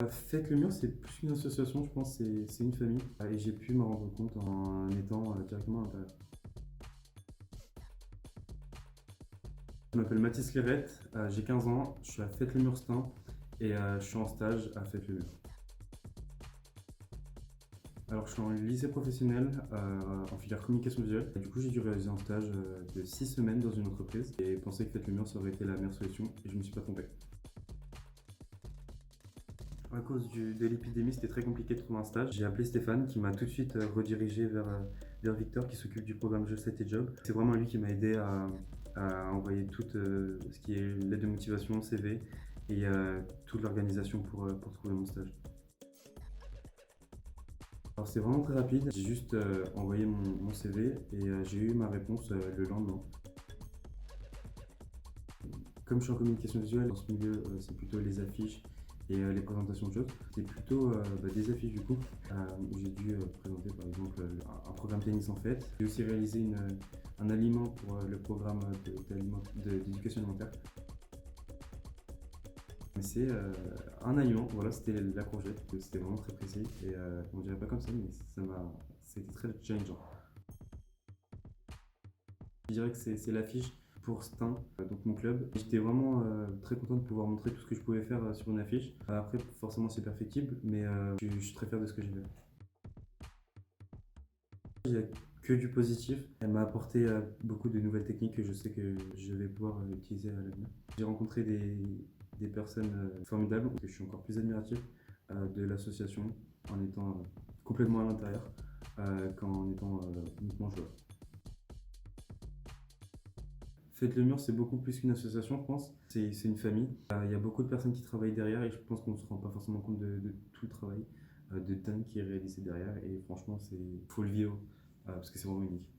Faites le mur, c'est plus qu'une association, je pense, c'est une famille. Et j'ai pu m'en rendre compte en étant directement à l'intérieur. Je m'appelle Mathis Lérette, j'ai 15 ans, je suis à Faites le mur Stein et je suis en stage à Faites le mur. Alors, je suis en lycée professionnel en filière communication visuelle. Et du coup, j'ai dû réaliser un stage de 6 semaines dans une entreprise et penser que Faites le mur, ça aurait été la meilleure solution et je ne me suis pas trompé. À cause de l'épidémie, c'était très compliqué de trouver un stage. J'ai appelé Stéphane qui m'a tout de suite redirigé vers Victor qui s'occupe du programme Je sais tes jobs. C'est vraiment lui qui m'a aidé à envoyer tout ce qui est lettre de motivation, CV et toute l'organisation pour trouver mon stage. Alors c'est vraiment très rapide, j'ai juste envoyé mon CV et j'ai eu ma réponse le lendemain. Comme je suis en communication visuelle, dans ce milieu, c'est plutôt les affiches et les présentations de choses. C'est plutôt des affiches du coup, où j'ai dû présenter par exemple un programme tennis en fait. J'ai aussi réalisé un aliment pour le programme d'éducation alimentaire. Mais c'est un aliment, voilà, c'était la courgette, c'était vraiment très précis et on dirait pas comme ça, mais c'était très challengeant. Je dirais que c'est l'affiche pour Stein, donc mon club. J'étais vraiment très content de pouvoir montrer tout ce que je pouvais faire sur une affiche. Après, forcément, c'est perfectible, mais je suis très fier de ce que j'ai fait. Il n'y a que du positif. Elle m'a apporté beaucoup de nouvelles techniques que je sais que je vais pouvoir utiliser à l'avenir. J'ai rencontré des personnes formidables, que je suis encore plus admiratif de l'association en étant complètement à l'intérieur qu'en étant uniquement joueur. Faites le mur, c'est beaucoup plus qu'une association, je pense. C'est une famille. Il y a beaucoup de personnes qui travaillent derrière et je pense qu'on ne se rend pas forcément compte de tout le travail de dingue qui est réalisé derrière. Et franchement, faut le vivre parce que c'est vraiment unique.